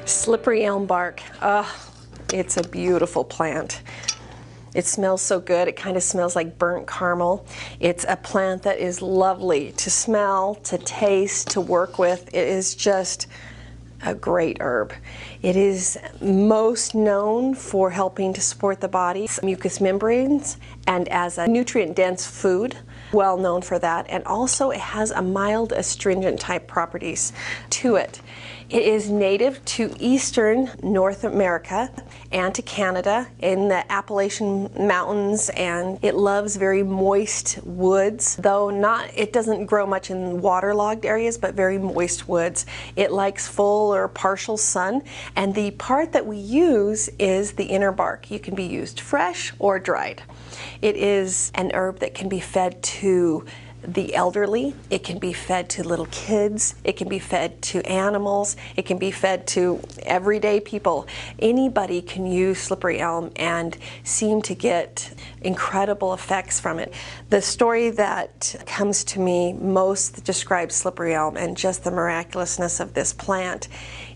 Slippery elm bark. It's a beautiful plant. It smells so good. It kind of smells like burnt caramel. It's a plant that is lovely to smell, to taste, to work with. It is just a great herb. It is most known for helping to support the body's mucous membranes and as a nutrient-dense food. Well known for that. And also it has a mild astringent type properties to it. It is native to eastern North America and to Canada in the Appalachian Mountains, and it loves very moist woods, though it doesn't grow much in waterlogged areas, but very moist woods. It likes full or partial sun, and the part that we use is the inner bark. You can be used fresh or dried. It is an herb that can be fed to the elderly, it can be fed to little kids, it can be fed to animals, it can be fed to everyday people. Anybody can use slippery elm and seem to get incredible effects from it. The story that comes to me most that describes slippery elm and just the miraculousness of this plant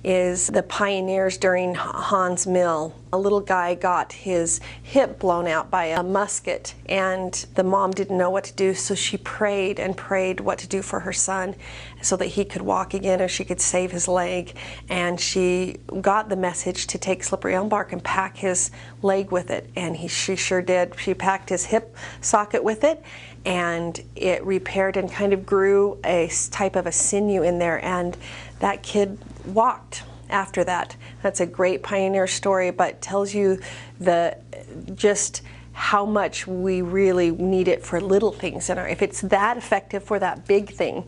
is the pioneers during Hans Mill. A little guy got his hip blown out by a musket, and the mom didn't know what to do, so she prayed and prayed what to do for her son so that he could walk again or she could save his leg. And she got the message to take slippery elm bark and pack his leg with it, and she sure did. She packed his hip socket with it, and it repaired and kind of grew a type of a sinew in there, and that kid walked after that. That's a great pioneer story, but tells you just how much we really need it for little things in our. If it's that effective for that big thing,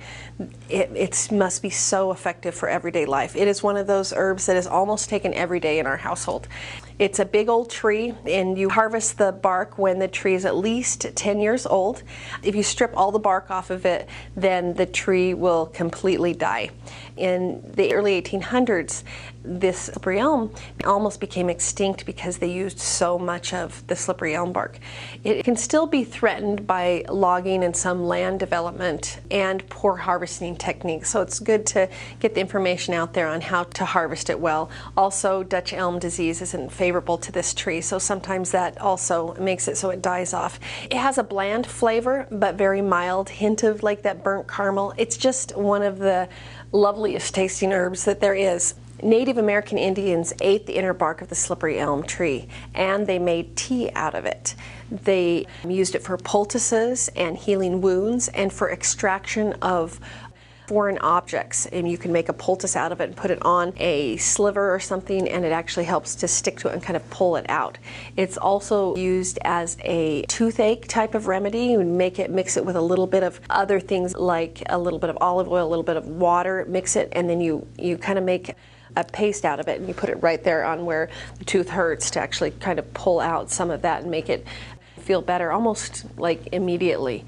it must be so effective for everyday life. It is one of those herbs that is almost taken every day in our household. It's a big old tree, and you harvest the bark when the tree is at least 10 years old. If you strip all the bark off of it, then the tree will completely die. In the early 1800s, this slippery elm almost became extinct because they used so much of the slippery elm bark. It can still be threatened by logging and some land development and poor harvesting techniques, so it's good to get the information out there on how to harvest it well. Also, Dutch elm disease isn't favorable to this tree, so sometimes that also makes it so it dies off. It has a bland flavor, but very mild, hint of like that burnt caramel. It's just one of the loveliest tasting herbs that there is. Native American Indians ate the inner bark of the slippery elm tree, and they made tea out of it. They used it for poultices and healing wounds and for extraction of foreign objects, and you can make a poultice out of it and put it on a sliver or something, and it actually helps to stick to it and kind of pull it out. It's also used as a toothache type of remedy. You mix it with a little bit of other things like a little bit of olive oil, a little bit of water, mix it, and then you kind of make a paste out of it, and you put it right there on where the tooth hurts to actually kind of pull out some of that and make it feel better almost like immediately.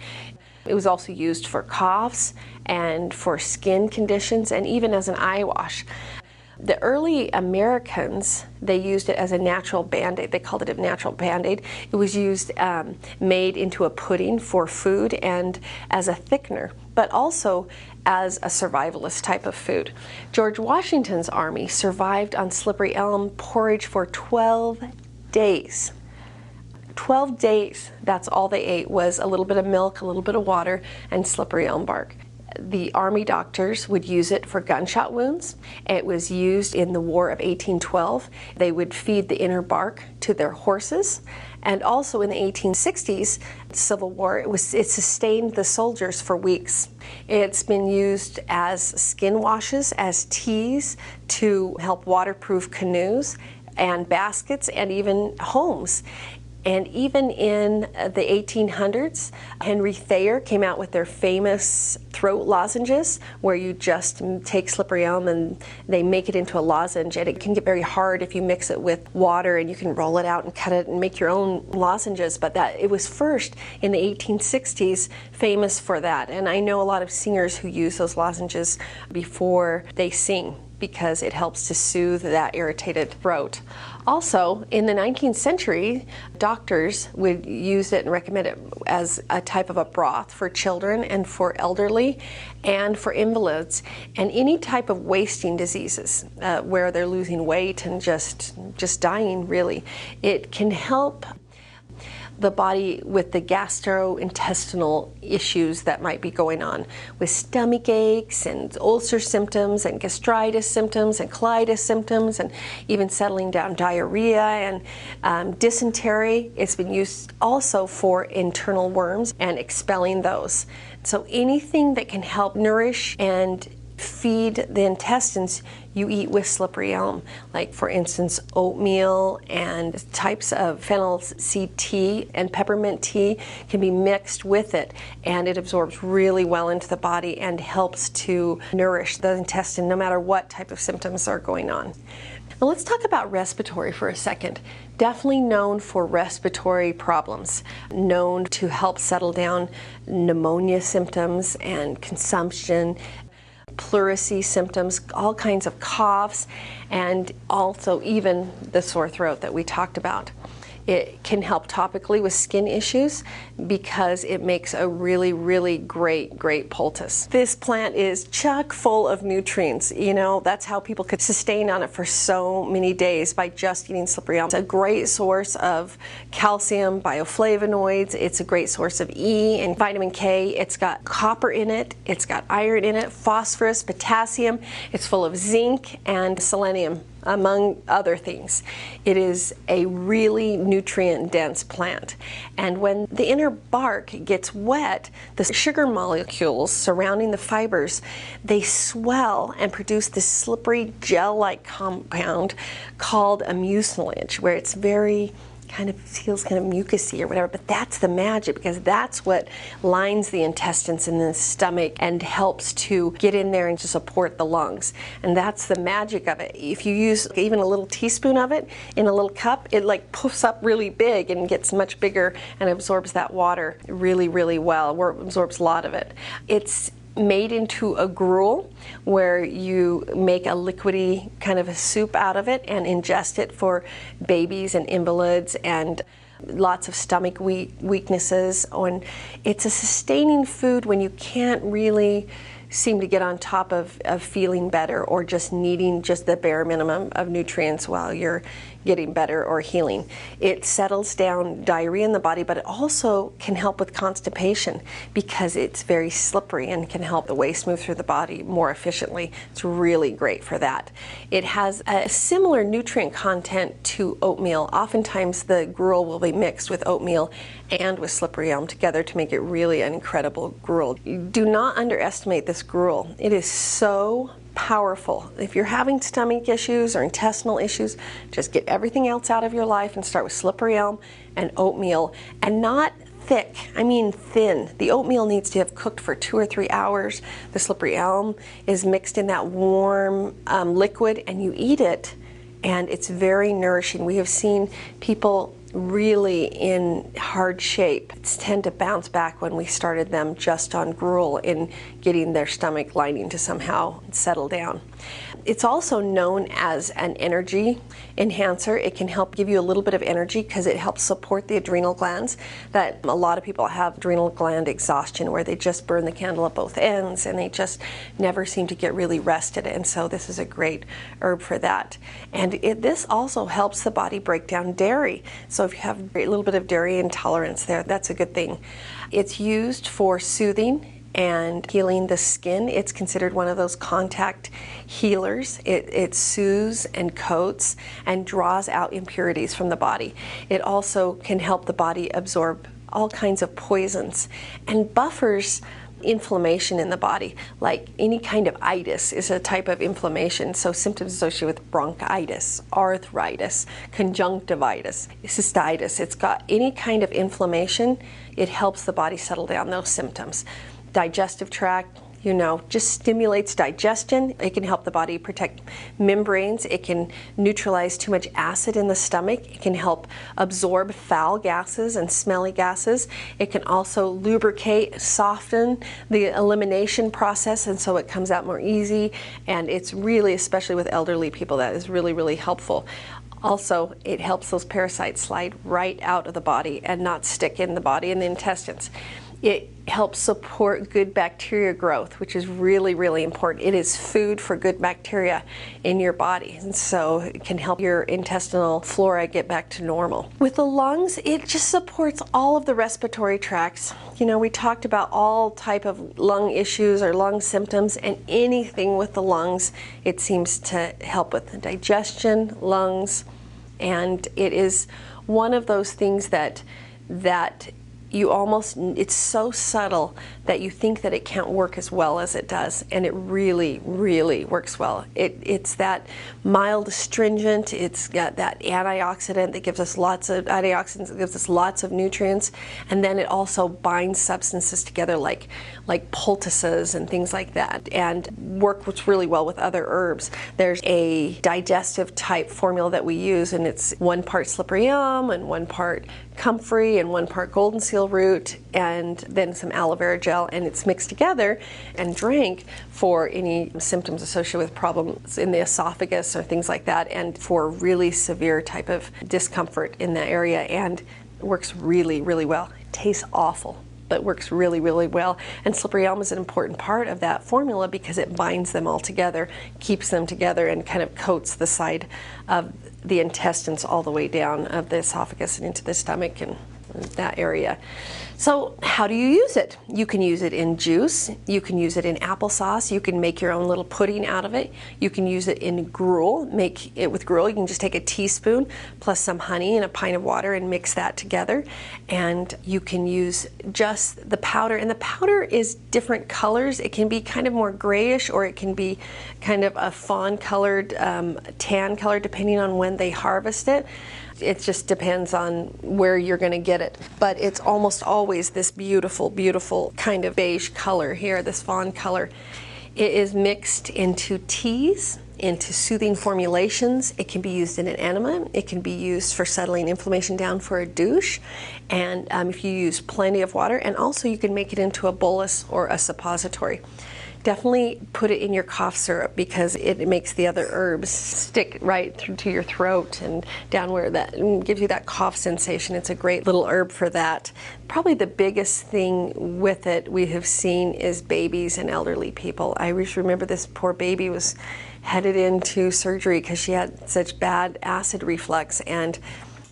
It was also used for coughs and for skin conditions and even as an eye wash. The early Americans, they used it as a natural Band-Aid. They called it a natural Band-Aid. It was used, made into a pudding for food and as a thickener, but also as a survivalist type of food. George Washington's army survived on slippery elm porridge for 12 days. 12 days, that's all they ate, was a little bit of milk, a little bit of water, and slippery elm bark. The army doctors would use it for gunshot wounds. It was used in the War of 1812. They would feed the inner bark to their horses. And also in the 1860s, Civil War, it sustained the soldiers for weeks. It's been used as skin washes, as teas to help waterproof canoes and baskets and even homes. And even in the 1800s, Henry Thayer came out with their famous throat lozenges, where you just take slippery elm and they make it into a lozenge, and it can get very hard if you mix it with water, and you can roll it out and cut it and make your own lozenges. But it was first in the 1860s famous for that, and I know a lot of singers who use those lozenges before they sing. because it helps to soothe that irritated throat. Also, in the 19th century, doctors would use it and recommend it as a type of a broth for children and for elderly and for invalids and any type of wasting diseases where they're losing weight and just dying, really. It can help the body with the gastrointestinal issues that might be going on, with stomach aches and ulcer symptoms and gastritis symptoms and colitis symptoms and even settling down diarrhea and dysentery. It's been used also for internal worms and expelling those. So anything that can help nourish and feed the intestines, you eat with slippery elm. Like, for instance, oatmeal and types of fennel seed tea and peppermint tea can be mixed with it, and it absorbs really well into the body and helps to nourish the intestine no matter what type of symptoms are going on. Now let's talk about respiratory for a second. Definitely known for respiratory problems, known to help settle down pneumonia symptoms and consumption, pleurisy symptoms, all kinds of coughs, and also even the sore throat that we talked about. It can help topically with skin issues because it makes a really, really great poultice. This plant is chock full of nutrients. You know, that's how people could sustain on it for so many days, by just eating slippery elm. It's a great source of calcium, bioflavonoids. It's a great source of E and vitamin K. It's got copper in it. It's got iron in it, phosphorus, potassium. It's full of zinc and selenium, among other things. It is a really nutrient-dense plant. And when the inner bark gets wet, the sugar molecules surrounding the fibers, they swell and produce this slippery gel-like compound called a mucilage, where it's very feels kind of mucusy or whatever, but that's the magic, because that's what lines the intestines and the stomach and helps to get in there and to support the lungs. And that's the magic of it. If you use even a little teaspoon of it in a little cup, it like puffs up really big and gets much bigger and absorbs that water really, really well, or absorbs a lot of it. It's made into a gruel where you make a liquidy kind of a soup out of it and ingest it for babies and invalids and lots of stomach weaknesses. And it's a sustaining food when you can't really seem to get on top of feeling better, or just needing just the bare minimum of nutrients while you're getting better or healing. It settles down diarrhea in the body, but it also can help with constipation because it's very slippery and can help the waste move through the body more efficiently. It's really great for that. It has a similar nutrient content to oatmeal. Oftentimes the gruel will be mixed with oatmeal and with slippery elm together to make it really an incredible gruel. Do not underestimate this gruel. It is so powerful. If you're having stomach issues or intestinal issues, just get everything else out of your life and start with slippery elm and oatmeal, and not thick, I mean thin. The oatmeal needs to have cooked for 2 or 3 hours. The slippery elm is mixed in that warm liquid, and you eat it, and it's very nourishing. We have seen people really in hard shape tend to bounce back when we started them just on gruel in getting their stomach lining to somehow settle down. It's also known as an energy enhancer. It can help give you a little bit of energy because it helps support the adrenal glands. That a lot of people have adrenal gland exhaustion, where they just burn the candle at both ends and they just never seem to get really rested. And so this is a great herb for that. And this also helps the body break down dairy. So if you have a little bit of dairy intolerance there, that's a good thing. It's used for soothing and healing the skin. It's considered one of those contact healers. It soothes and coats and draws out impurities from the body. It also can help the body absorb all kinds of poisons and buffers inflammation in the body. Like any kind of itis is a type of inflammation, so symptoms associated with bronchitis, arthritis, conjunctivitis, cystitis. It's got any kind of inflammation, it helps the body settle down those symptoms. Digestive tract, you know, just stimulates digestion. It can help the body protect membranes. It can neutralize too much acid in the stomach. It can help absorb foul gases and smelly gases. It can also lubricate, soften the elimination process, and so it comes out more easy. And it's really, especially with elderly people, that is really, really helpful. Also, it helps those parasites slide right out of the body and not stick in the body and the intestines. It helps support good bacteria growth, which is really, really important. It is food for good bacteria in your body, and so it can help your intestinal flora get back to normal. With the lungs, it just supports all of the respiratory tracts. You know, we talked about all type of lung issues or lung symptoms, and anything with the lungs, it seems to help with the digestion, lungs, and it is one of those things that you almost, it's so subtle that you think that it can't work as well as it does, and it really, really works well. It's that mild astringent, it's got that antioxidant that gives us lots of antioxidants, that gives us lots of nutrients, and then it also binds substances together like poultices and things like that, and works really well with other herbs. There's a digestive type formula that we use, and it's 1 part slippery elm and 1 part comfrey and 1 part golden seal root and then some aloe vera gel, and it's mixed together and drank for any symptoms associated with problems in the esophagus or things like that, and for really severe type of discomfort in the area, and it works really, really well. It tastes awful, but works really, really well. And slippery elm is an important part of that formula because it binds them all together, keeps them together, and kind of coats the side of the intestines all the way down of the esophagus and into the stomach and that area. So how do you use it? You can use it in juice, you can use it in applesauce, you can make your own little pudding out of it, you can use it in gruel. Make it with gruel. You can just take a teaspoon plus some honey and a pint of water and mix that together, and you can use just the powder, and the powder is different colors. It can be kind of more grayish, or it can be kind of a fawn colored, tan color, depending on when they harvest it. It just depends on where you're going to get it, but it's almost always this beautiful, beautiful kind of beige color here, this fawn color. It is mixed into teas, into soothing formulations. It can be used in an enema. It can be used for settling inflammation down for a douche, and if you use plenty of water, and also you can make it into a bolus or a suppository. Definitely put it in your cough syrup because it makes the other herbs stick right through to your throat and down where that gives you that cough sensation. It's a great little herb for that. Probably the biggest thing with it we have seen is babies and elderly people. I just remember this poor baby was headed into surgery because she had such bad acid reflux, and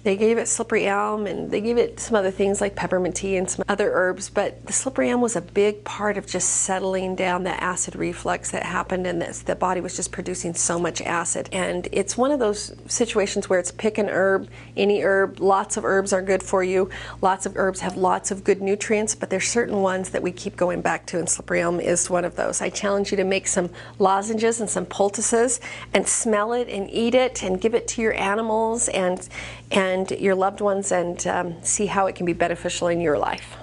they gave it slippery elm, and they gave it some other things like peppermint tea and some other herbs, but the slippery elm was a big part of just settling down the acid reflux that happened, and the body was just producing so much acid. And it's one of those situations where it's pick an herb, any herb. Lots of herbs are good for you. Lots of herbs have lots of good nutrients, but there's certain ones that we keep going back to, and slippery elm is one of those. I challenge you to make some lozenges and some poultices and smell it and eat it and give it to your animals and your loved ones, and see how it can be beneficial in your life.